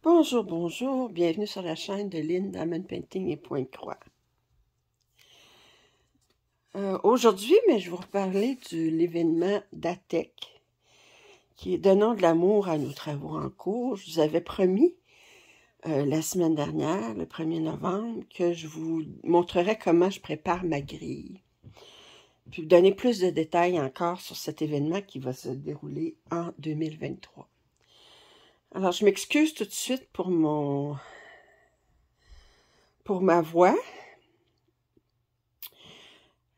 Bonjour, bonjour, bienvenue sur la chaîne de Lynn Diamond Painting et Pointe-Croix. Aujourd'hui, je vais vous reparler de l'événement d'ATEC, qui est Donnons de l'amour à nos travaux en cours. Je vous avais promis la semaine dernière, le 1er novembre, que je vous montrerai comment je prépare ma grille. Puis vous donner plus de détails encore sur cet événement qui va se dérouler en 2023. Alors, je m'excuse tout de suite pour ma voix.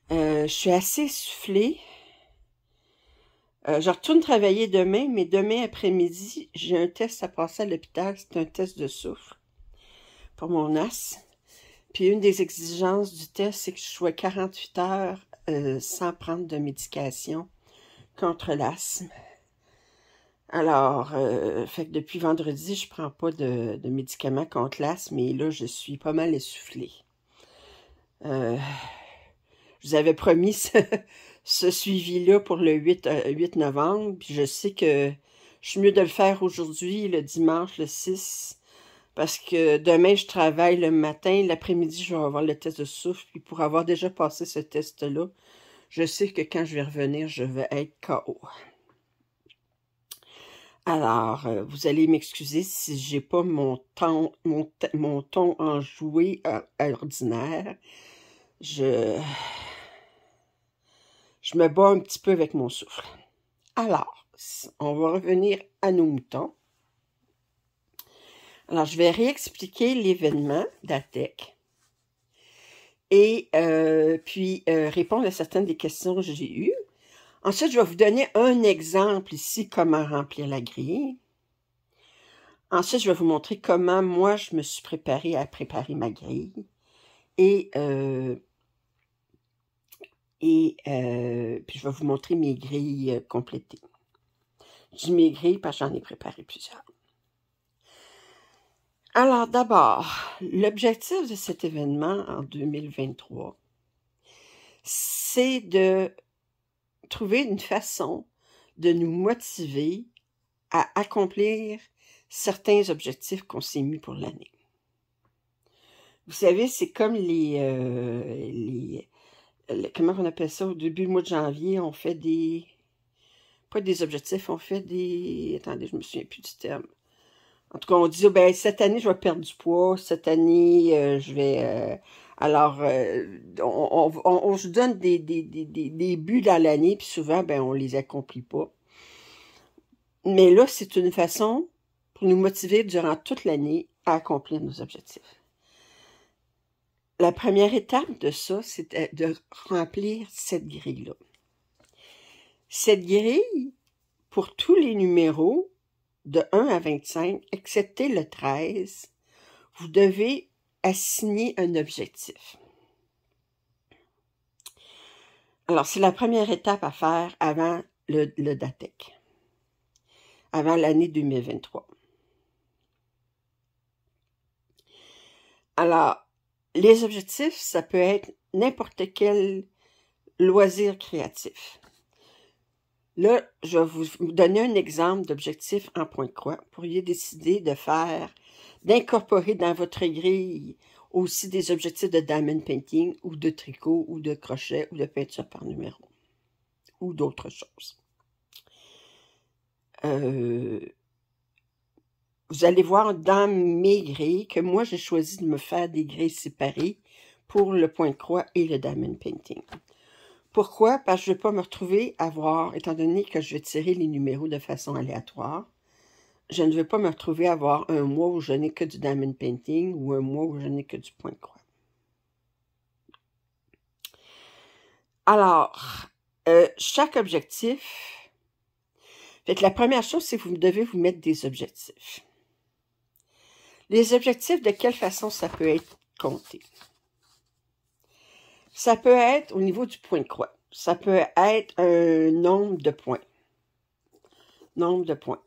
Je suis assez essoufflée. Je retourne travailler demain, mais demain après-midi, j'ai un test à passer à l'hôpital. C'est un test de souffle pour mon asthme. Puis une des exigences du test, c'est que je sois 48 heures sans prendre de médication contre l'asthme. Alors, fait que depuis vendredi, je prends pas de médicaments contre l'asthme, mais là, je suis pas mal essoufflée. Je vous avais promis ce suivi-là pour le 8 novembre, puis je sais que je suis mieux de le faire aujourd'hui, le dimanche, le 6, parce que demain, je travaille le matin, l'après-midi, je vais avoir le test de souffle, puis pour avoir déjà passé ce test-là, je sais que quand je vais revenir, je vais être KO. Alors, vous allez m'excuser si j'ai pas mon ton enjoué à l'ordinaire. Je me bats un petit peu avec mon souffle. Alors, on va revenir à nos moutons. Alors, je vais réexpliquer l'événement d'ATEC et puis répondre à certaines des questions que j'ai eues. Ensuite, je vais vous donner un exemple ici, comment remplir la grille. Ensuite, je vais vous montrer comment moi, je me suis préparée à préparer ma grille. Et puis, je vais vous montrer mes grilles complétées. Je dis mes grilles parce que j'en ai préparé plusieurs. Alors, d'abord, l'objectif de cet événement en 2023, c'est de trouver une façon de nous motiver à accomplir certains objectifs qu'on s'est mis pour l'année. Vous savez, c'est comme comment on appelle ça, au début du mois de janvier, on fait des... Pas des objectifs, on fait des... Attendez, je me souviens plus du terme. En tout cas, on dit, oh, ben, cette année, je vais perdre du poids. Cette année, je vais... alors, on se donne des buts dans l'année, puis souvent, ben, on les accomplit pas. Mais là, c'est une façon pour nous motiver durant toute l'année à accomplir nos objectifs. La première étape de ça, c'est de remplir cette grille-là. Cette grille, pour tous les numéros de 1 à 25, excepté le 13, vous devez assigner un objectif. Alors, c'est la première étape à faire avant le DATEC, avant l'année 2023. Alors, les objectifs, ça peut être n'importe quel loisir créatif. Là, je vais vous donner un exemple d'objectif en Pointe-Croix. Vous pourriez décider d'incorporer dans votre grille aussi des objectifs de diamond painting ou de tricot ou de crochet ou de peinture par numéro ou d'autres choses. Vous allez voir dans mes grilles que moi, j'ai choisi de me faire des grilles séparées pour le Pointe-Croix et le diamond painting. Pourquoi? Parce que je ne vais pas me retrouver à voir, étant donné que je vais tirer les numéros de façon aléatoire, je ne vais pas me retrouver à avoir un mois où je n'ai que du diamond painting ou un mois où je n'ai que du Pointe-Croix. Alors, chaque objectif, fait que la première chose, c'est que vous devez vous mettre des objectifs. Les objectifs, de quelle façon ça peut être compté? Ça peut être au niveau du Pointe-Croix. Ça peut être un nombre de points. Nombre de points.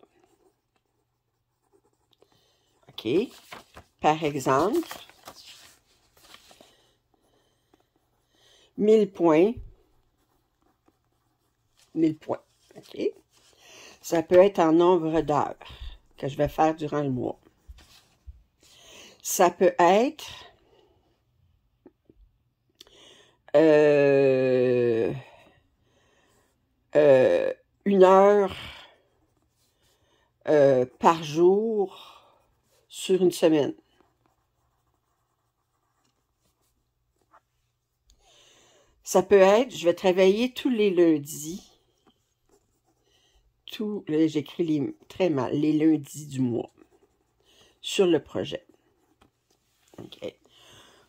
OK. Par exemple, 1000 points. 1000 points. OK. Ça peut être en nombre d'heures que je vais faire durant le mois. Ça peut être euh, 1 heure par jour sur une semaine. Ça peut être, je vais travailler tous les lundis. J'écris très mal, les lundis du mois sur le projet. OK.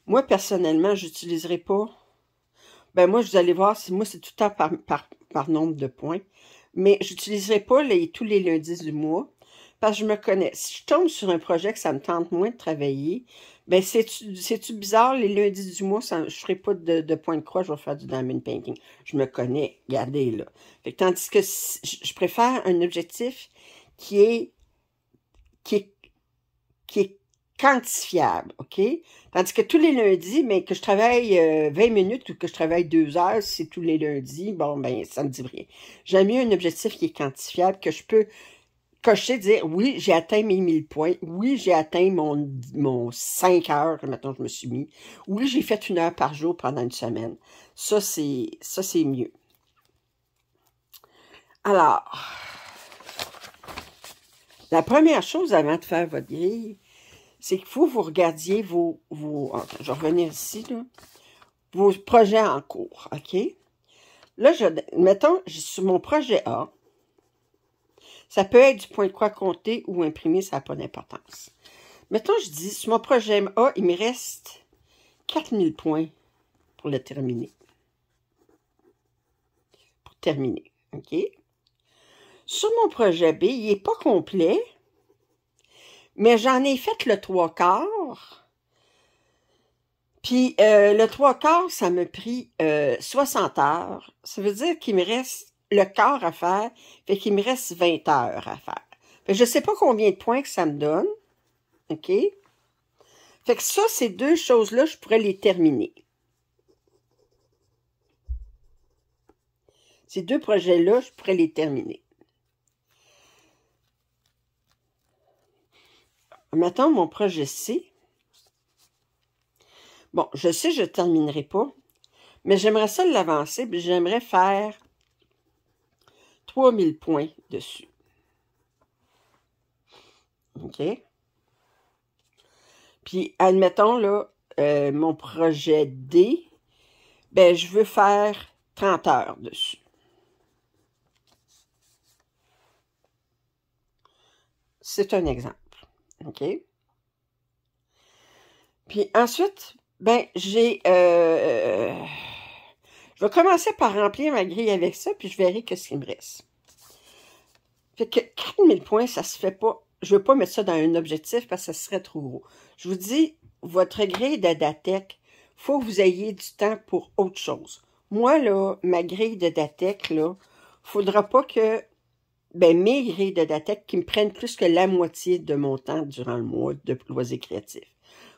Moi, personnellement, je n'utiliserai pas. Ben moi, vous allez voir, moi, c'est tout le temps par nombre de points. Mais je n'utiliserai pas tous les lundis du mois. Parce que je me connais. Si je tombe sur un projet que ça me tente moins de travailler, ben c'est-tu bizarre, les lundis du mois, je ne ferai pas de point de croix, je vais faire du diamond painting. Je me connais, regardez là. Fait que, tandis que je préfère un objectif qui est quantifiable, OK? Tandis que tous les lundis, mais que je travaille 20 minutes ou que je travaille 2 heures, c'est tous les lundis, bon, ben, ça me dit rien. J'aime mieux un objectif qui est quantifiable, que je peux cocher, dire, oui, j'ai atteint mes 1000 points, oui, j'ai atteint mon 5 heures, maintenant je me suis mis, oui, j'ai fait 1 heure par jour pendant une semaine. Ça, c'est mieux. Alors, la première chose avant de faire votre grille, c'est qu'il faut que vous regardiez je vais revenir ici, là, vos projets en cours, OK? Là, mettons, sur mon projet A, ça peut être du point de croix compté ou imprimé, ça n'a pas d'importance. Mettons, je dis, sur mon projet A, il me reste 4000 points pour le terminer. Pour terminer, OK? Sur mon projet B, il n'est pas complet, mais j'en ai fait le 3/4. Puis le 3/4, ça m'a pris 60 heures. Ça veut dire qu'il me reste le quart à faire, fait qu'il me reste 20 heures à faire. Fait que je ne sais pas combien de points que ça me donne. OK? Fait que ça, ces deux choses-là, je pourrais les terminer. Ces deux projets-là, je pourrais les terminer. Mettons mon projet C. Bon, je sais, je ne terminerai pas, mais j'aimerais ça l'avancer, puis j'aimerais faire 3000 points dessus. OK? Puis, admettons, là, mon projet D, ben, je veux faire 30 heures dessus. C'est un exemple. OK? Puis ensuite, ben, je vais commencer par remplir ma grille avec ça, puis je verrai ce qu'il me reste. Fait que 4000 points, ça se fait pas. Je veux pas mettre ça dans un objectif parce que ça serait trop gros. Je vous dis, votre grille de Datec, faut que vous ayez du temps pour autre chose. Moi, là, ma grille de Datec, là, faudra pas que, ben, mes grilles de Datec qui me prennent plus que la moitié de mon temps durant le mois de loisirs créatifs.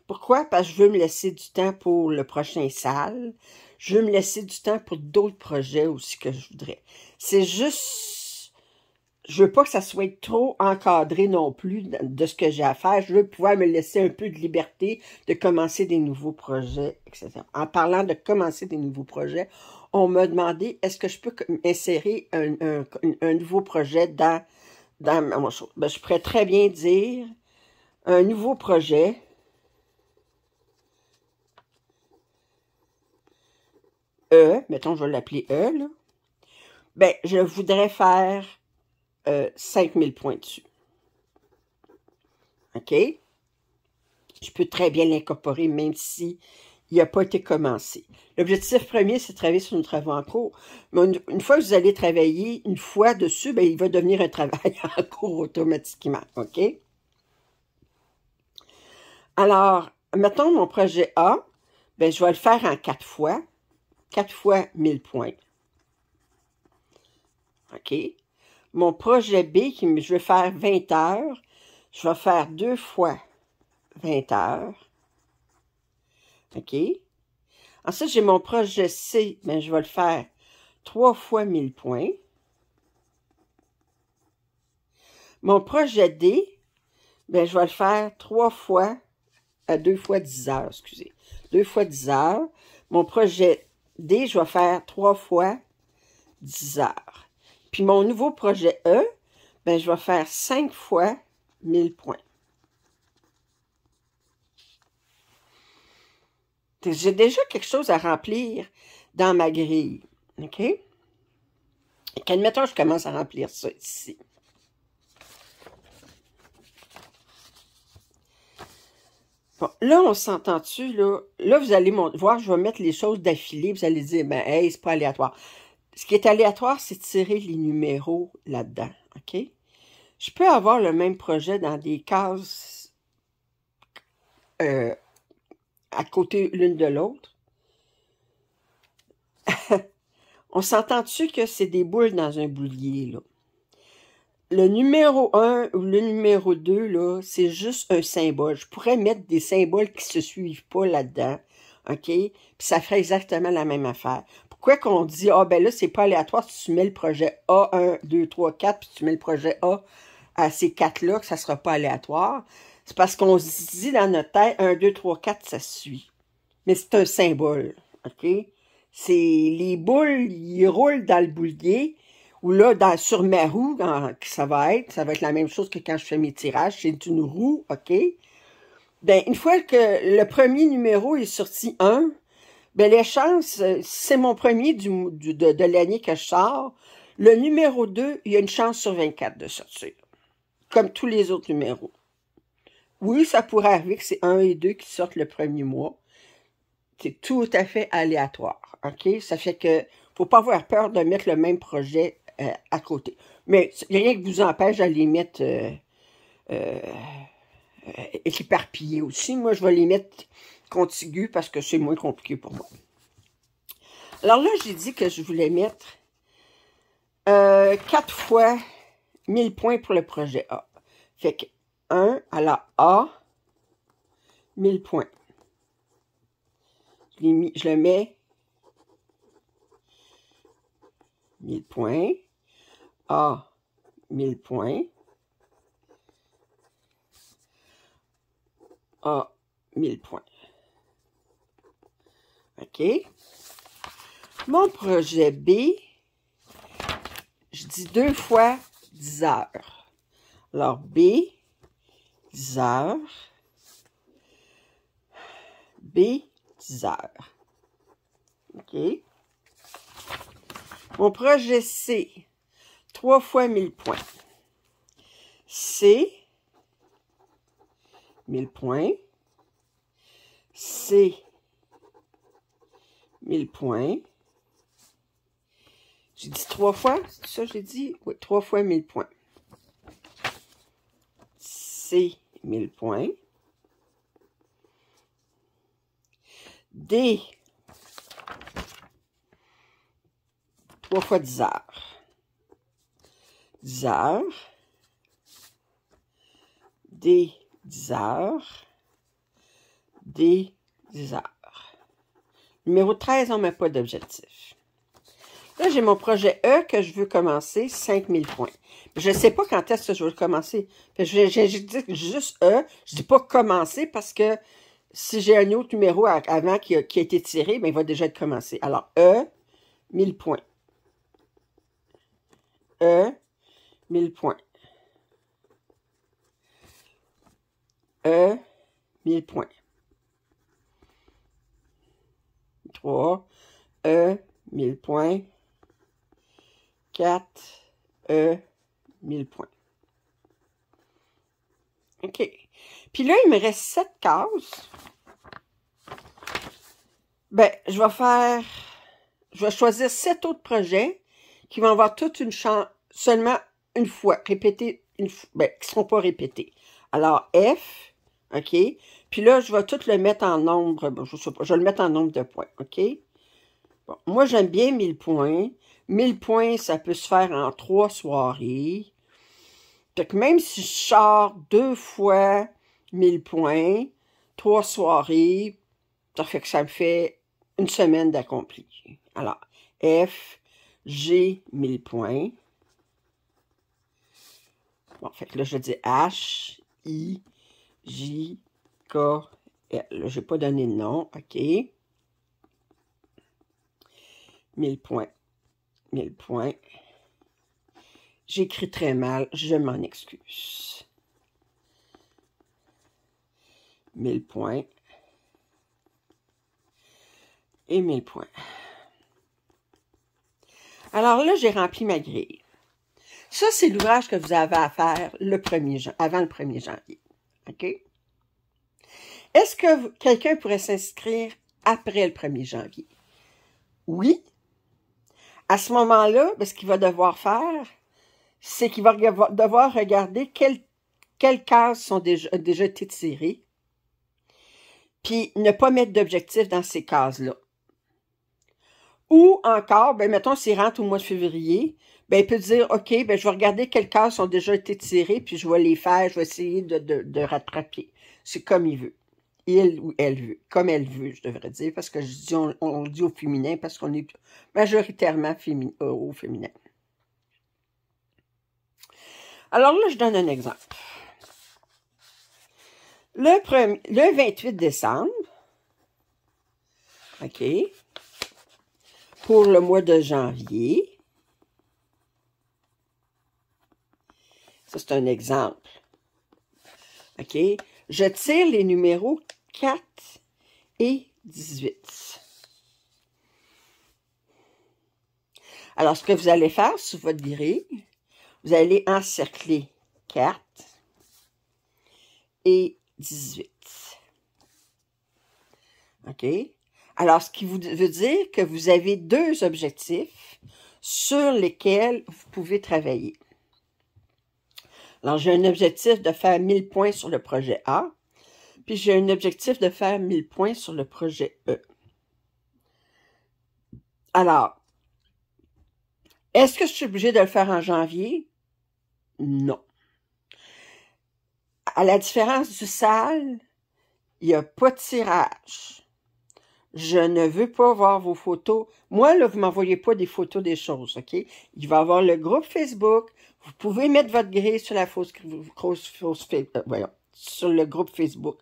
Pourquoi? Parce que je veux me laisser du temps pour le prochain salle. Je veux me laisser du temps pour d'autres projets aussi que je voudrais. C'est juste, je veux pas que ça soit trop encadré non plus de ce que j'ai à faire. Je veux pouvoir me laisser un peu de liberté de commencer des nouveaux projets, etc. En parlant de commencer des nouveaux projets, on m'a demandé, est-ce que je peux insérer un nouveau projet dans ma chose? Ben, je pourrais très bien dire un nouveau projet. Mettons, je vais l'appeler E, là. Ben, je voudrais faire 5000 points dessus. OK? Je peux très bien l'incorporer, même si il n'a pas été commencé. L'objectif premier, c'est de travailler sur nos travaux en cours. Mais une fois que vous allez travailler une fois dessus, ben, il va devenir un travail en cours automatiquement. OK? Alors, mettons mon projet A, ben, je vais le faire en 4 fois. 4 fois 1000 points. OK? Mon projet B, je vais faire 20 heures, je vais faire 2 fois 20 heures. OK? Ensuite, j'ai mon projet C, mais je vais le faire 3 fois 1000 points. Mon projet D, ben, je vais le faire 3 fois 2 fois 10 heures, excusez. 2 fois 10 heures. Mon projet D, je vais faire 3 fois 10 heures. Puis mon nouveau projet E, ben, je vais faire 5 fois 1000 points. J'ai déjà quelque chose à remplir dans ma grille. OK? Admettons, je commence à remplir ça ici. Bon, là, on s'entend-tu, là? Là, vous allez voir, je vais mettre les choses d'affilée. Vous allez dire, ben, hey, c'est pas aléatoire. Ce qui est aléatoire, c'est tirer les numéros là-dedans. OK? Je peux avoir le même projet dans des cases à côté l'une de l'autre. On s'entend-tu que c'est des boules dans un boulier, là? Le numéro 1 ou le numéro 2, là, c'est juste un symbole. Je pourrais mettre des symboles qui se suivent pas là-dedans, OK? Puis ça ferait exactement la même affaire. Pourquoi qu'on dit, ah ben là, c'est pas aléatoire si tu mets le projet A, 1, 2, 3, 4, puis tu mets le projet A à ces 4-là, que ça sera pas aléatoire? C'est parce qu'on se dit dans notre tête, 1, 2, 3, 4, ça suit. Mais c'est un symbole, OK? C'est les boules, ils roulent dans le boulier, ou là, sur ma roue, ça va être la même chose que quand je fais mes tirages, c'est une roue, OK? Ben, une fois que le premier numéro est sorti 1, ben les chances, c'est mon premier de l'année que je sors, le numéro 2, il y a une chance sur 24 de sortir, comme tous les autres numéros. Oui, ça pourrait arriver que c'est 1 et 2 qui sortent le premier mois. C'est tout à fait aléatoire, OK? Ça fait que faut pas avoir peur de mettre le même projet à côté. Mais il n'y a rien qui vous empêche de les mettre éparpillés aussi. Moi, je vais les mettre contigus parce que c'est moins compliqué pour moi. Alors là, j'ai dit que je voulais mettre 4 fois 1000 points pour le projet A. Fait que 1 à la A, 1000 points. Je le mets 1000 points. A, 1000 points. A, 1000 points. OK. Mon projet B, je dis 2 fois 10 heures. Alors, B, 10 heures. B, 10 heures. OK. Mon projet C, 3 fois 1000 points. C, 1000 points. C, 1000 points. J'ai dit 3 fois, c'est ça j'ai dit? Oui, 3 fois 1000 points. C, 1000 points. D, 3 fois 10 heures. 10 heures. D, 10 heures. D, 10 heures. Numéro 13, on ne met pas d'objectif. Là, j'ai mon projet E que je veux commencer, 5000 points. Je ne sais pas quand est-ce que je veux le commencer. J'ai dit juste E. Je ne dis pas commencer parce que si j'ai un autre numéro avant qui a été tiré, ben, il va déjà être commencé. Alors, E, 1000 points. E, 1000 points. E, 1000 points. 3, E, 1000 points. 4, E, 1000 points. OK. Puis là, il me reste 7 cases. Ben, je vais choisir 7 autres projets qui vont avoir toute une chance, seulement une fois, répétés, qui ne seront pas répétés. Alors, F, OK. Puis là, je vais tout le mettre en nombre, bon, je sais pas, je vais le mettre en nombre de points, OK. Bon, moi, j'aime bien 1000 points. 1000 points, ça peut se faire en 3 soirées. Fait que même si je sors 2 fois 1000 points, 3 soirées, ça fait que ça me fait une semaine d'accompli. Alors, F, G, 1000 points. Bon, fait que là, je dis H, I, J, K, elle. Je n'ai pas donné de nom. OK. 1000 points. 1000 points. J'écris très mal. Je m'en excuse. 1000 points. Et 1000 points. Alors là, j'ai rempli ma grille. Ça, c'est l'ouvrage que vous avez à faire avant le 1er janvier. OK? Est-ce que quelqu'un pourrait s'inscrire après le 1er janvier? Oui. À ce moment-là, ce qu'il va devoir faire, c'est qu'il va devoir regarder quelles cases sont déjà été tirées, puis ne pas mettre d'objectif dans ces cases-là. Ou encore, mettons, s'il rentre au mois de février, il peut dire, OK, je vais regarder quelles cases ont déjà été tirées, puis je vais les faire, je vais essayer de rattraper. C'est comme il veut. Il ou elle veut. Comme elle veut, je devrais dire, parce que je dis, on le dit au féminin, parce qu'on est majoritairement au féminin. Alors là, je donne un exemple. Le 28 décembre, OK, pour le mois de janvier, ça c'est un exemple, OK, je tire les numéros 4 et 18. Alors, ce que vous allez faire sur votre grille, vous allez encercler 4 et 18. OK? Alors, ce qui veut dire que vous avez 2 objectifs sur lesquels vous pouvez travailler. Alors, j'ai un objectif de faire 1000 points sur le projet A, puis j'ai un objectif de faire 1000 points sur le projet E. Alors, est-ce que je suis obligée de le faire en janvier? Non. À la différence du SAL, il n'y a pas de tirage. Je ne veux pas voir vos photos. Moi, là, vous ne m'envoyez pas des photos des choses, OK? Il va y avoir le groupe Facebook. Vous pouvez mettre votre grille sur la sur le groupe Facebook.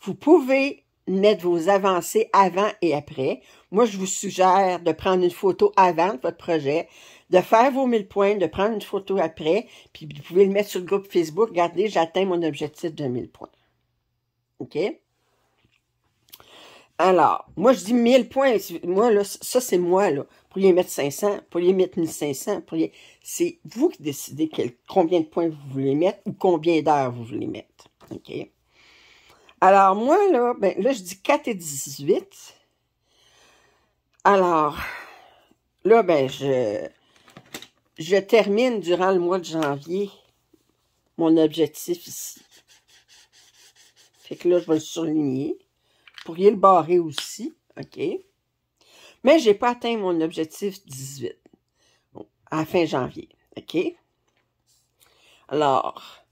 Vous pouvez mettre vos avancées avant et après. Moi, je vous suggère de prendre une photo avant de votre projet, de faire vos 1000 points, de prendre une photo après, puis vous pouvez le mettre sur le groupe Facebook. Regardez, j'atteins mon objectif de 1000 points. OK? Alors, moi, je dis 1000 points. Moi, là, ça, c'est moi, là. Pour y mettre 500, pour y mettre 1500, c'est vous qui décidez combien de points vous voulez mettre ou combien d'heures vous voulez mettre. OK? Alors, moi, là, là, je dis 4 et 18. Alors, là, je termine durant le mois de janvier mon objectif ici. Fait que là, je vais le surligner. Vous pourriez le barrer aussi, OK? Mais je n'ai pas atteint mon objectif 18 à fin janvier, OK? Alors,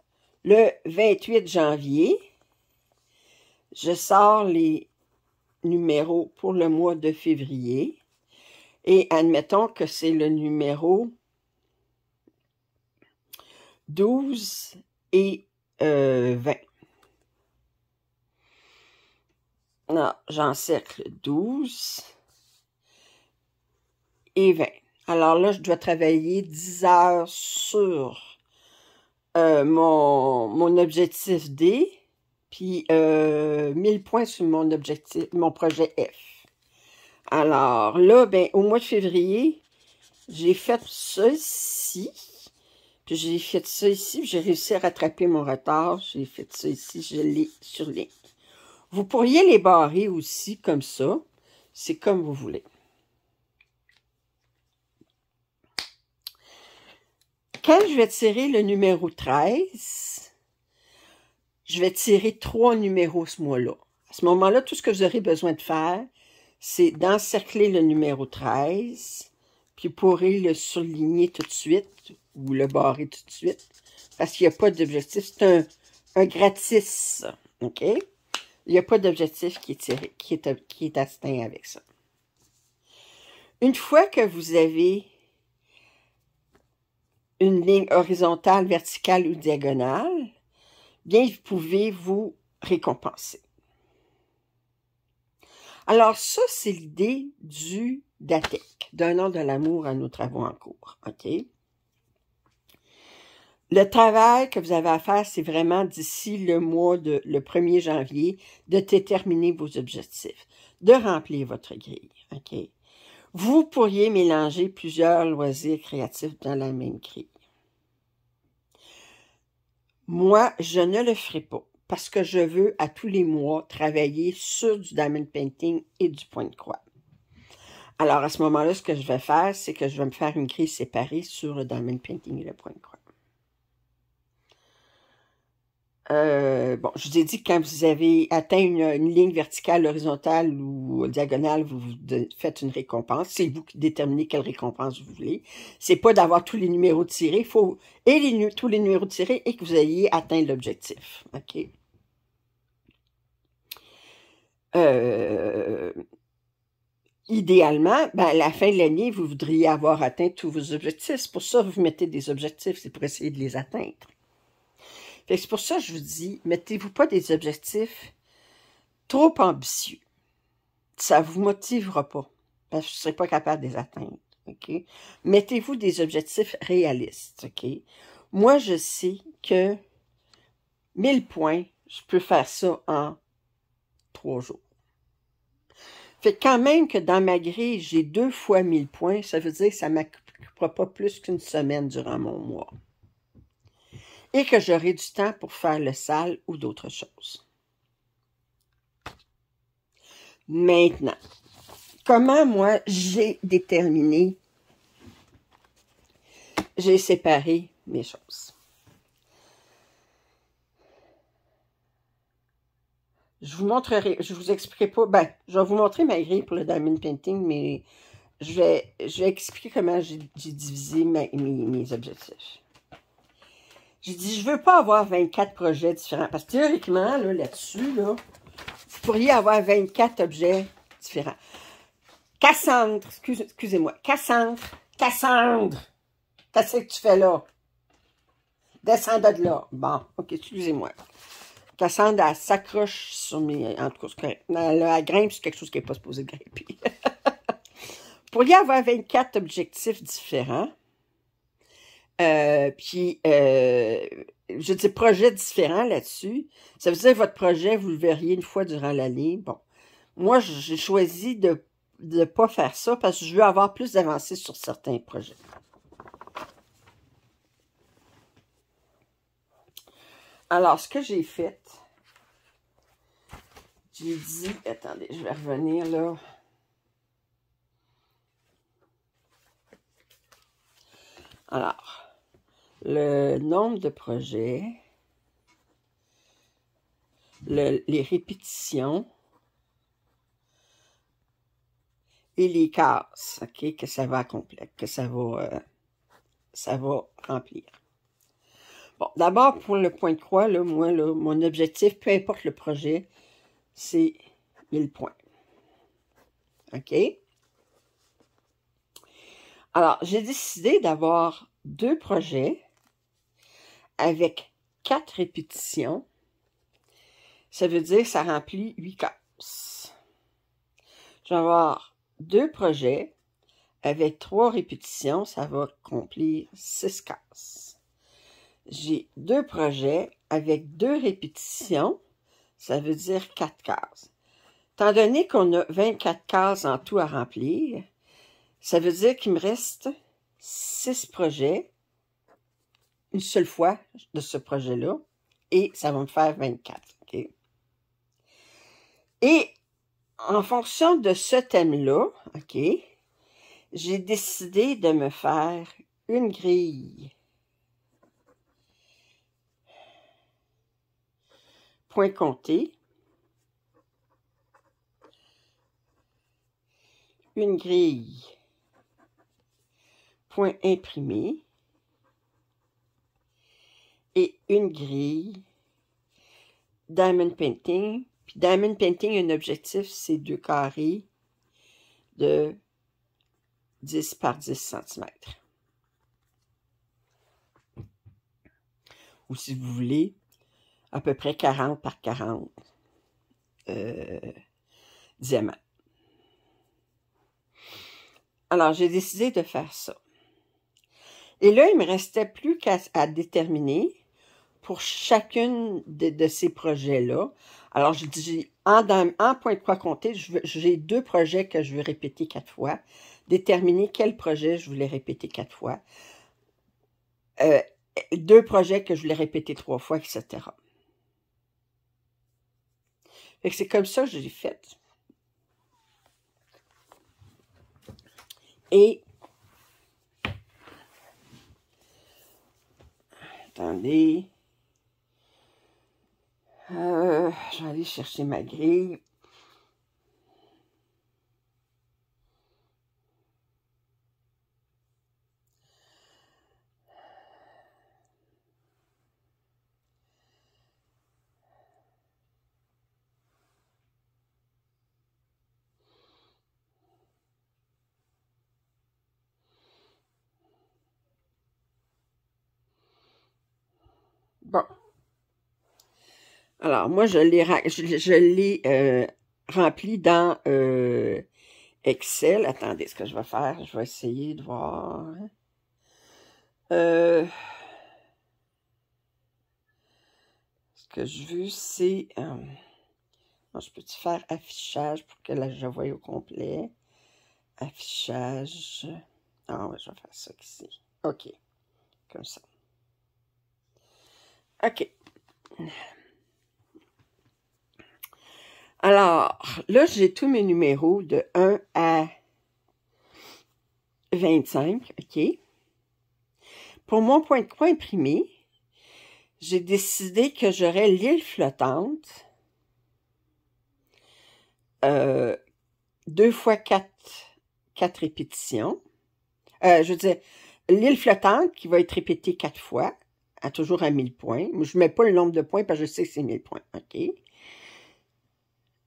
le 28 janvier, je sors les numéros pour le mois de février et admettons que c'est le numéro 12 et 20. Là, j'encercle 12 et 20. Alors là, je dois travailler 10 heures sur mon objectif D, puis 1000 points sur mon projet F. Alors là, au mois de février, j'ai fait ça ici, puis j'ai fait ça ici, puis j'ai réussi à rattraper mon retard. J'ai fait ça ici, je l'ai surligné. Vous pourriez les barrer aussi comme ça. C'est comme vous voulez. Quand je vais tirer le numéro 13, je vais tirer 3 numéros ce mois-là. À ce moment-là, tout ce que vous aurez besoin de faire, c'est d'encercler le numéro 13, puis vous pourrez le surligner tout de suite ou le barrer tout de suite, parce qu'il n'y a pas d'objectif. C'est un gratis, OK? Il n'y a pas d'objectif qui est atteint avec ça. Une fois que vous avez une ligne horizontale, verticale ou diagonale, bien, vous pouvez vous récompenser. Alors ça, c'est l'idée du DATEC, d'un an de l'amour à nos travaux en cours, OK? Le travail que vous avez à faire, c'est vraiment d'ici le 1er janvier, de déterminer vos objectifs, de remplir votre grille, OK? Vous pourriez mélanger plusieurs loisirs créatifs dans la même grille. Moi, je ne le ferai pas parce que je veux à tous les mois travailler sur du diamond painting et du point de croix. Alors, à ce moment-là, ce que je vais faire, c'est que je vais me faire une grille séparée sur le diamond painting et le point de croix. Bon, je vous ai dit que quand vous avez atteint une ligne verticale, horizontale ou diagonale, vous faites une récompense. C'est vous qui déterminez quelle récompense vous voulez. C'est pas d'avoir tous les numéros tirés. Il faut tous les numéros tirés et que vous ayez atteint l'objectif. OK? Idéalement, ben, à la fin de l'année, vous voudriez avoir atteint tous vos objectifs. C'est pour ça que vous mettez des objectifs. C'est pour essayer de les atteindre. C'est pour ça que je vous dis, mettez-vous pas des objectifs trop ambitieux. Ça ne vous motivera pas, parce que vous ne serez pas capable de les atteindre. OK? Mettez-vous des objectifs réalistes. OK? Moi, je sais que 1000 points, je peux faire ça en 3 jours. Fait quand même que dans ma grille, j'ai 2 fois 1000 points, ça veut dire que ça ne m'occupera pas plus qu'une semaine durant mon mois. Et que j'aurai du temps pour faire le sale ou d'autres choses. Maintenant, comment moi j'ai déterminé, j'ai séparé mes choses. Je vous montrerai, je vous expliquerai pas, ben, je vais vous montrer ma grille pour le diamond painting, mais je vais expliquer comment j'ai divisé mes objectifs. J'ai dit, je veux pas avoir 24 projets différents, parce que théoriquement, là-dessus, là, vous pourriez avoir 24 objets différents. Cassandre, excusez-moi, Cassandre, qu'est-ce que tu fais là? Descends de là. Bon, ok, excusez-moi. Cassandre, elle s'accroche sur mes... En tout cas, c'est correct. Elle grimpe sur quelque chose qui n'est pas supposé grimper. Vous pourriez avoir 24 objectifs différents. Je dis projets différents là-dessus. Ça veut dire que votre projet, vous le verriez une fois durant l'année. Bon, moi, j'ai choisi de ne pas faire ça parce que je veux avoir plus d'avancées sur certains projets. Alors, ce que j'ai fait, j'ai dit, attendez, je vais revenir là. Alors, le nombre de projets, les répétitions et les cases, ok, que ça va accomplir, que ça va remplir. Bon, d'abord, pour le point de croix, là, moi, là, mon objectif, peu importe le projet, c'est 1000 points. OK? Alors, j'ai décidé d'avoir 2 projets avec 4 répétitions. Ça veut dire que ça remplit 8 cases. Je vais avoir 2 projets avec 3 répétitions. Ça va accomplir 6 cases. J'ai 2 projets avec 2 répétitions. Ça veut dire 4 cases. Étant donné qu'on a 24 cases en tout à remplir, ça veut dire qu'il me reste 6 projets, une seule fois de ce projet-là, et ça va me faire 24. Okay? Et en fonction de ce thème-là, ok, j'ai décidé de me faire une grille. Point compté. Une grille. Point imprimé. Et une grille. Diamond painting. Puis diamond painting, un objectif, c'est 2 carrés de 10 par 10 cm. Ou si vous voulez, à peu près 40 par 40 diamants. Alors, j'ai décidé de faire ça. Et là, il me restait plus qu'à déterminer pour chacune de ces projets-là. Alors, je dis, en point de croix compté, j'ai 2 projets que je veux répéter 4 fois. Déterminer quel projet je voulais répéter 4 fois. 2 projets que je voulais répéter 3 fois, etc. Fait que c'est comme ça que je l'ai fait. Et attendez. Je vais aller chercher ma grille. Bon. Alors, moi, je l'ai rempli dans Excel. Attendez, ce que je vais faire, je vais essayer de voir. Ce que je veux, c'est... je peux-tu faire affichage pour que là, je voie au complet? Affichage. Ah ouais, je vais faire ça ici. OK. Comme ça. OK. Alors, là, j'ai tous mes numéros de 1 à 25, OK? Pour mon point de croix imprimé, j'ai décidé que j'aurais l'île flottante 2 fois 4 répétitions. Je veux dire, l'île flottante qui va être répétée 4 fois, toujours à 1000 points. Moi, je ne mets pas le nombre de points parce que je sais que c'est 1000 points, OK?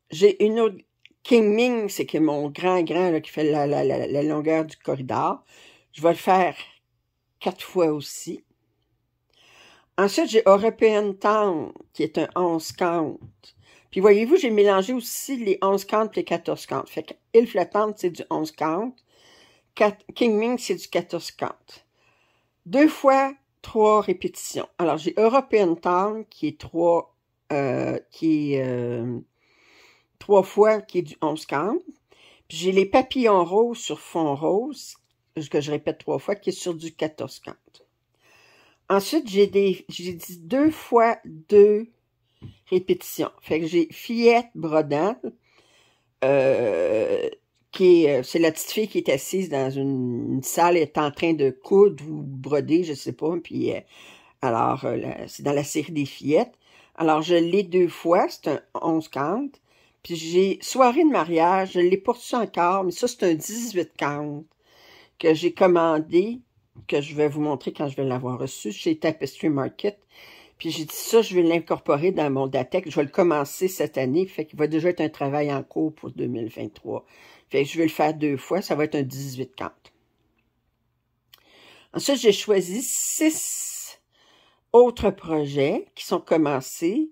J'ai une autre... King Ming, c'est que mon grand là, qui fait la longueur du corridor. Je vais le faire 4 fois aussi. Ensuite, j'ai European Town, qui est un 11 count. Puis voyez-vous, j'ai mélangé aussi les 11 count et les 14 count. Fait que île flottante, c'est du 11 count. King Ming, c'est du 14 count. 2 fois 3 répétitions. Alors, j'ai European Town, qui est 3 fois, qui est du 11 count. Puis j'ai les papillons roses sur fond rose, que je répète 3 fois, qui est sur du 14 count. Ensuite, j'ai dit 2 fois 2 répétitions. Fait que j'ai fillette brodante, c'est la petite fille qui est assise dans une salle, elle est en train de coudre ou broder, je sais pas. Puis c'est dans la série des fillettes. Alors, je l'ai 2 fois, c'est un 11 count. Puis j'ai soirée de mariage, je l'ai pas reçu encore, mais ça, c'est un 18 count que j'ai commandé, que je vais vous montrer quand je vais l'avoir reçu chez Tapestry Market. Puis j'ai dit ça, je vais l'incorporer dans mon Datec. Je vais le commencer cette année, fait qu'il va déjà être un travail en cours pour 2023. Fait que je vais le faire 2 fois, ça va être un 18 count. Ensuite, j'ai choisi 6 autres projets qui sont commencés,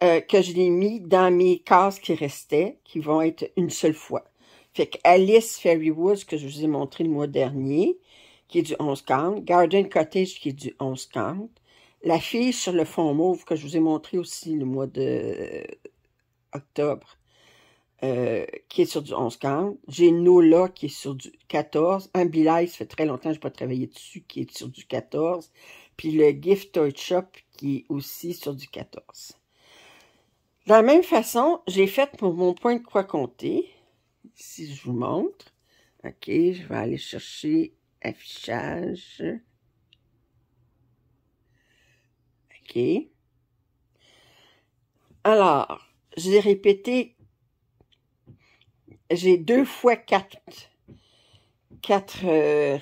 que je l'ai mis dans mes cases qui restaient, qui vont être une seule fois. Fait que Alice Fairy Woods, que je vous ai montré le mois dernier, qui est du 11 count. Garden Cottage, qui est du 11 count. La fille sur le fond mauve, que je vous ai montré aussi le mois de octobre, qui est sur du 11 count. J'ai Nola, qui est sur du 14. Un Billy, ça fait très longtemps que je n'ai pas travaillé dessus, qui est sur du 14. Puis le Gift Toy Shop, qui est aussi sur du 14. De la même façon, j'ai fait pour mon point de croix compté. Si je vous montre. OK, je vais aller chercher affichage. OK. Alors, j'ai répété, j'ai 2 fois 4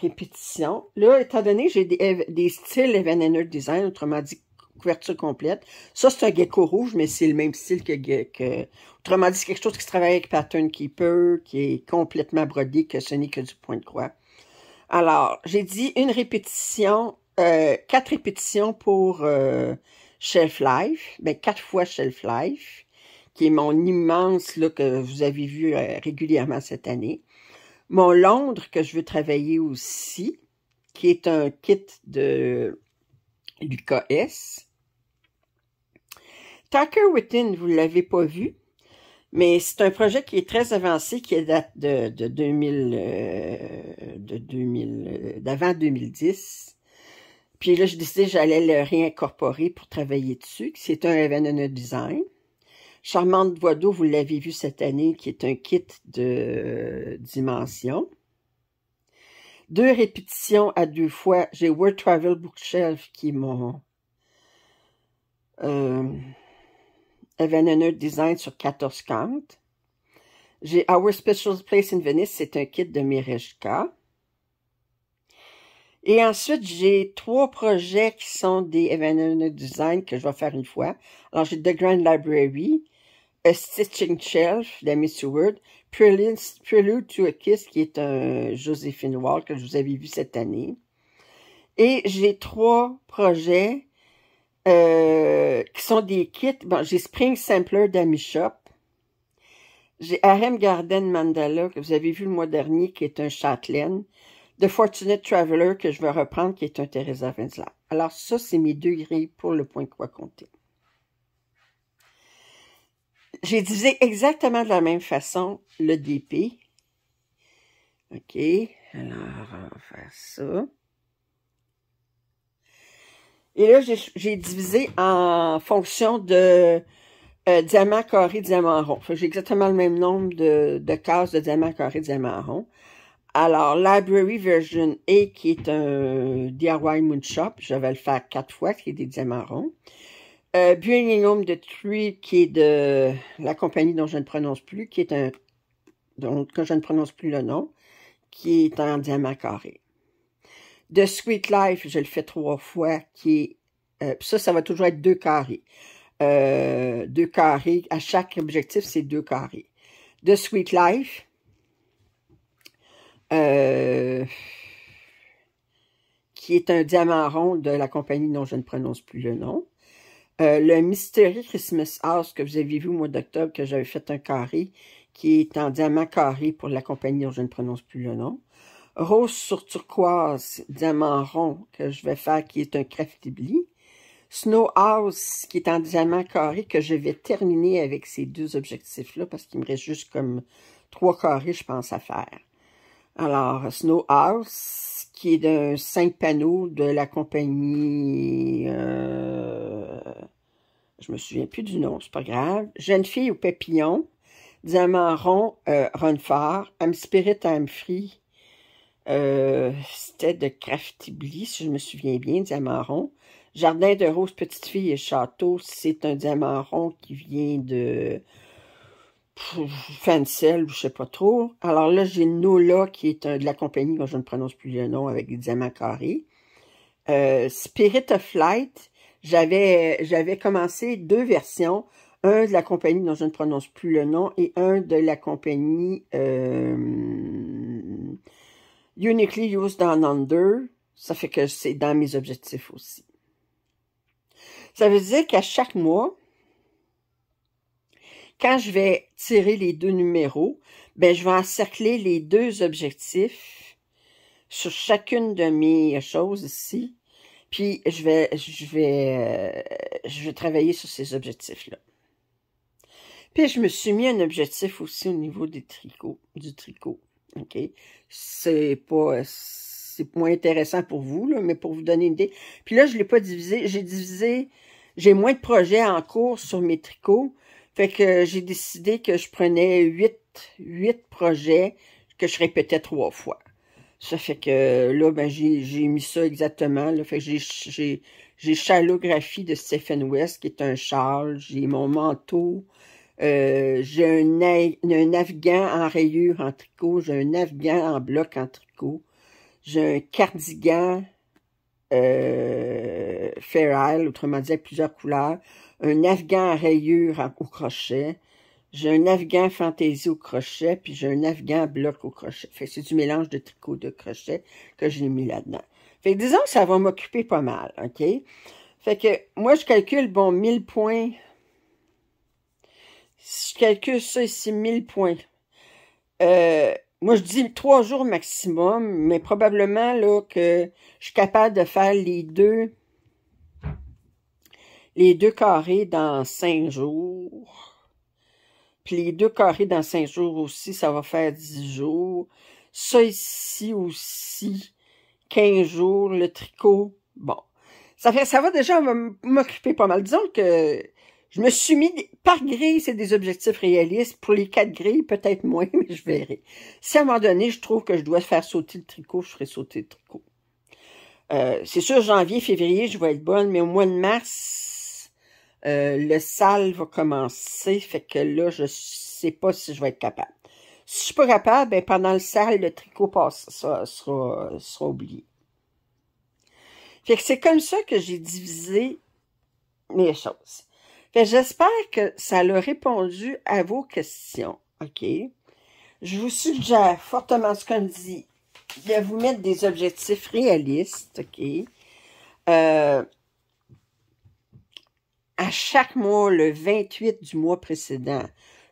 répétitions. Là, étant donné que j'ai des styles Evenener Design, autrement dit couverture complète. Ça, c'est un gecko rouge, mais c'est le même style que... Autrement dit, c'est quelque chose qui se travaille avec Pattern Keeper, qui est complètement brodé, que ce n'est que du point de croix. Alors, j'ai dit une répétition, 4 répétitions pour Shelf Life, ben 4 fois Shelf Life, qui est mon immense, là, que vous avez vu régulièrement cette année. Mon Londres que je veux travailler aussi, qui est un kit de l'UKS. Talker Within, vous ne l'avez pas vu, mais c'est un projet qui est très avancé, qui date de 2000, d'avant 2010. Puis là, j'ai décidé que j'allais le réincorporer pour travailler dessus. C'est un Evanana Design. Charmante Voix d'eau, vous l'avez vu cette année, qui est un kit de dimension. 2 répétitions à 2 fois. J'ai World Travel Bookshelf, qui est mon Evanana Design sur 14 cantes. J'ai Our Special Place in Venice, c'est un kit de Mirejka. Et ensuite, j'ai 3 projets qui sont des Evanana Design que je vais faire une fois. Alors, j'ai The Grand Library, A Stitching Shelf d'Amy Seward, Prelude to a Kiss, qui est un Joséphine Wall que je vous avais vu cette année. Et j'ai 3 projets qui sont des kits. Bon, j'ai Spring Sampler d'Amy Shop. J'ai Harem Garden Mandala, que vous avez vu le mois dernier, qui est un châtelaine. The Fortunate Traveler, que je vais reprendre, qui est un Teresa Winslow. Alors ça, c'est mes 2 grilles pour le point quoi compter. J'ai divisé exactement de la même façon le DP. OK, alors on va faire ça. Et là, j'ai divisé en fonction de diamant carré, diamant rond. J'ai exactement le même nombre de cases de diamant carré, diamant rond. Alors, Library Version A, qui est un DIY Moonshop, je vais le faire 4 fois, qui est des diamants ronds. Bringing Home the Tree, qui est de la compagnie dont je ne prononce plus, qui est que je ne prononce plus le nom, qui est en diamant carré. The Sweet Life, je le fais 3 fois, qui est, ça va toujours être 2 carrés. 2 carrés, à chaque objectif, c'est 2 carrés. The Sweet Life, qui est un diamant rond de la compagnie dont je ne prononce plus le nom. Le Mystery Christmas House que vous avez vu au mois d'octobre, que j'avais fait un carré, qui est en diamant carré pour la compagnie dont je ne prononce plus le nom. Rose sur turquoise, diamant rond, que je vais faire, qui est un Craftibly. Snow House, qui est en diamant carré, que je vais terminer avec ces 2 objectifs-là, parce qu'il me reste juste comme 3 carrés, je pense, à faire. Alors, Snow House, qui est d'un 5 panneaux de la compagnie... je me souviens plus du nom, c'est pas grave. Jeune fille au papillon, diamant rond, run fort. I'm Spirit, I'm Free. C'était de Craftibly, si je me souviens bien, diamant rond. Jardin de rose, petite fille et château, c'est un diamant rond qui vient de Fancel, ou je sais pas trop. Alors là, j'ai Nola, qui est de la compagnie dont je ne prononce plus le nom, avec des diamants carrés. Spirit of Flight, j'avais commencé 2 versions, un de la compagnie dont je ne prononce plus le nom et un de la compagnie Uniquely Used Down Under. Ça fait que c'est dans mes objectifs aussi. Ça veut dire qu'à chaque mois, quand je vais tirer les 2 numéros, ben je vais encercler les 2 objectifs sur chacune de mes choses ici. Puis je vais travailler sur ces objectifs-là. Puis je me suis mis un objectif aussi au niveau du tricot. OK? C'est moins intéressant pour vous, là, mais pour vous donner une idée. Puis là, je ne l'ai pas divisé. J'ai moins de projets en cours sur mes tricots. Fait que j'ai décidé que je prenais 8 projets que je répétais 3 fois. Ça fait que là, ben, j'ai mis ça exactement. Là. Fait que j'ai Chalographie de Stephen West, qui est un châle. J'ai mon manteau. J'ai un afghan en rayure en tricot. J'ai un afghan en bloc en tricot. J'ai un cardigan Fair Isle, autrement dit avec plusieurs couleurs. Un afghan en rayure au crochet. J'ai un afghan fantaisie au crochet, puis j'ai un afghan bloc au crochet. Fait que c'est du mélange de tricot de crochet que j'ai mis là-dedans. Fait que disons que ça va m'occuper pas mal, OK? Fait que moi, je calcule, bon, 1000 points. Si je calcule ça ici, 1000 points. moi, je dis 3 jours maximum, mais probablement là que je suis capable de faire les deux carrés dans 5 jours. Puis les 2 carrés dans 5 jours aussi, ça va faire 10 jours. Ça ici aussi, 15 jours, le tricot. Bon, ça va déjà m'occuper pas mal. Disons que je me suis mis, par grille, c'est des objectifs réalistes. Pour les 4 grilles, peut-être moins, mais je verrai. Si à un moment donné, je trouve que je dois faire sauter le tricot, je ferai sauter le tricot. C'est sûr, janvier, février, je vais être bonne, mais au mois de mars, le sale va commencer, fait que là, je sais pas si je vais être capable. Si je suis pas capable, ben pendant le sale, le tricot sera oublié. Fait que c'est comme ça que j'ai divisé mes choses. Fait que j'espère que ça a répondu à vos questions, OK? Je vous suggère fortement, ce qu'on dit, de vous mettre des objectifs réalistes, OK? À chaque mois, le 28 du mois précédent,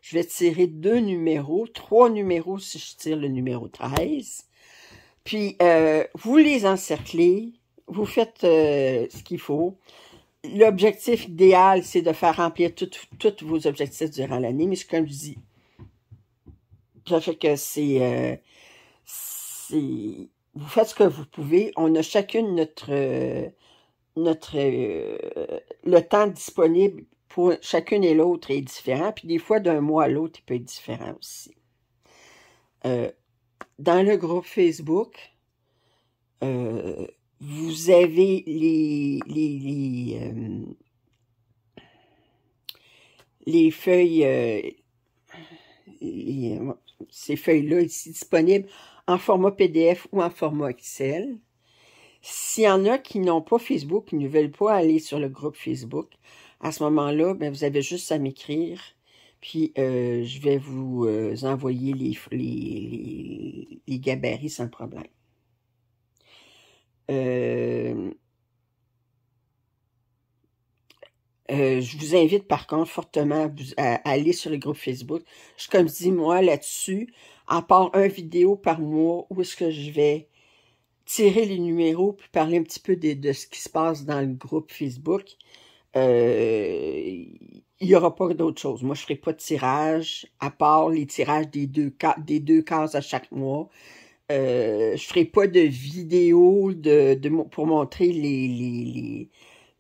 je vais tirer 2 numéros, 3 numéros si je tire le numéro 13. Puis, vous les encerclez, vous faites ce qu'il faut. L'objectif idéal, c'est de faire remplir tous vos objectifs durant l'année, mais comme je dis, ça fait que vous faites ce que vous pouvez. On a chacune le temps disponible pour chacune et l'autre est différent, puis des fois, d'un mois à l'autre, il peut être différent aussi. Dans le groupe Facebook, vous avez les feuilles, ces feuilles-là ici disponibles en format PDF ou en format Excel. S'il y en a qui n'ont pas Facebook, qui ne veulent pas aller sur le groupe Facebook, à ce moment-là, ben, vous avez juste à m'écrire, puis je vais vous envoyer les gabarits sans problème. Je vous invite par contre fortement à aller sur le groupe Facebook. Comme je dis, moi, là-dessus, à part une vidéo par mois où est-ce que je vais tirer les numéros puis parler un petit peu de ce qui se passe dans le groupe Facebook, il n'y aura pas d'autre chose. Moi, je ne ferai pas de tirage, à part les tirages des deux cases à chaque mois. Je ne ferai pas de vidéo pour montrer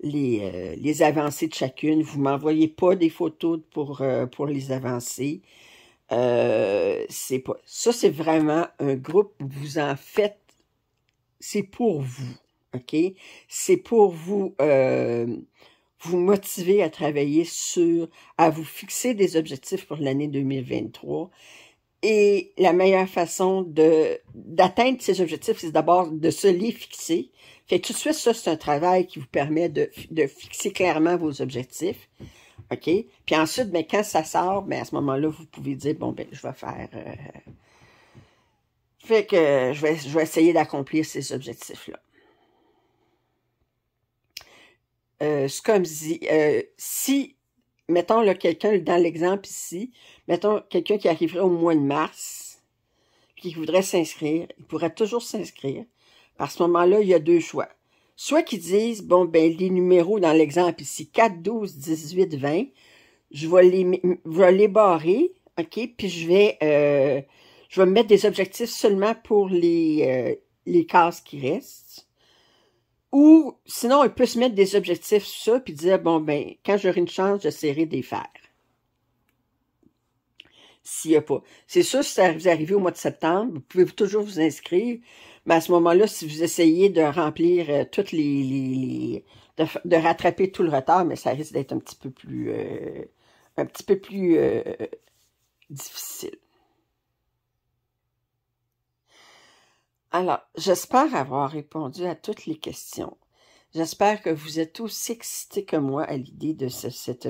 les avancées de chacune. Vous ne m'envoyez pas des photos pour les avancées. C'est vraiment un groupe où vous en faites. C'est pour vous, OK? C'est pour vous motiver à travailler à vous fixer des objectifs pour l'année 2023. Et la meilleure façon d'atteindre ces objectifs, c'est d'abord de se les fixer. Fait que tout de suite, ça, c'est un travail qui vous permet de fixer clairement vos objectifs. OK? Puis ensuite, ben, quand ça sort, ben, à ce moment-là, vous pouvez dire, bon, ben, je vais faire... Fait que je vais essayer d'accomplir ces objectifs-là. C'est comme si, mettons, là, quelqu'un, dans l'exemple ici, mettons, quelqu'un qui arriverait au mois de mars, puis qui voudrait s'inscrire, il pourrait toujours s'inscrire. À ce moment-là, il y a 2 choix. Soit qu'ils disent, bon, ben, les numéros dans l'exemple ici, 4, 12, 18, 20, je vais les barrer, OK, puis je vais me mettre des objectifs seulement pour les cases qui restent. Ou, sinon, on peut se mettre des objectifs sur ça, puis dire, bon, ben, quand j'aurai une chance, j'essaierai de les faire. S'il n'y a pas. C'est sûr, si vous arrivez au mois de septembre, vous pouvez toujours vous inscrire, mais à ce moment-là, si vous essayez de remplir toutes de rattraper tout le retard, mais ça risque d'être un petit peu plus difficile. Alors, j'espère avoir répondu à toutes les questions. J'espère que vous êtes aussi excités que moi à l'idée de cet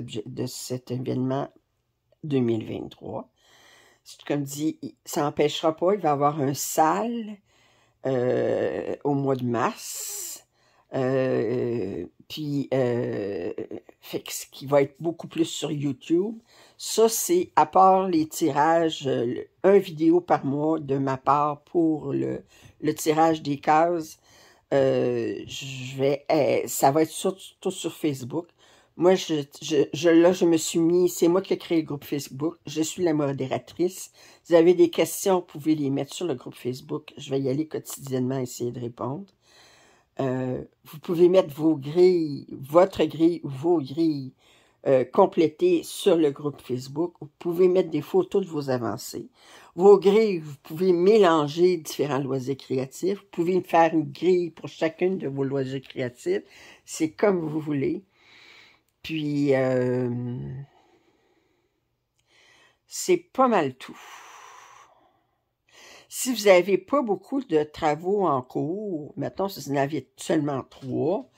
événement 2023. Comme dit, ça n'empêchera pas, il va y avoir un sale au mois de mars. Fait que ce qui va être beaucoup plus sur YouTube. Ça, c'est à part les tirages, un vidéo par mois de ma part pour le tirage des cases. Ça va être surtout sur Facebook. Moi, là, je me suis mis, c'est moi qui ai créé le groupe Facebook. Je suis la modératrice. Vous avez des questions, vous pouvez les mettre sur le groupe Facebook. Je vais y aller quotidiennement, essayer de répondre. Vous pouvez mettre vos grilles, votre grille ou vos grilles complétées sur le groupe Facebook. Vous pouvez mettre des photos de vos avancées. Vos grilles, vous pouvez mélanger différents loisirs créatifs. Vous pouvez faire une grille pour chacune de vos loisirs créatifs. C'est comme vous voulez. Puis, c'est pas mal tout. Si vous n'avez pas beaucoup de travaux en cours, mettons, si vous en avez seulement 3,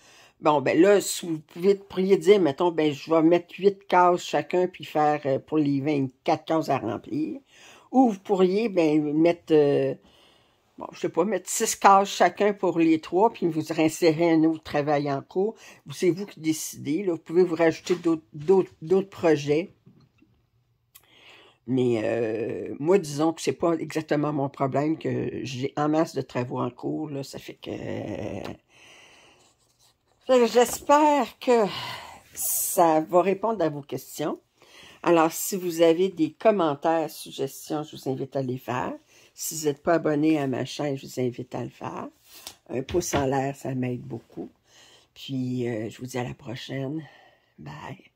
bon, ben là, si vous pourriez dire, mettons, ben je vais mettre 8 cases chacun, puis faire pour les 24 cases à remplir. Ou vous pourriez, ben, mettre, bon, je sais pas, mettre 6 cases chacun pour les 3, puis vous insérer un autre travail en cours. C'est vous qui décidez, là. Vous pouvez vous rajouter d'autres projets. Mais moi, disons que c'est pas exactement mon problème, que j'ai en masse de travaux en cours, là, ça fait que j'espère que ça va répondre à vos questions. Alors, si vous avez des commentaires, suggestions, je vous invite à les faire. Si vous n'êtes pas abonné à ma chaîne, je vous invite à le faire. Un pouce en l'air, ça m'aide beaucoup. Puis, je vous dis à la prochaine. Bye.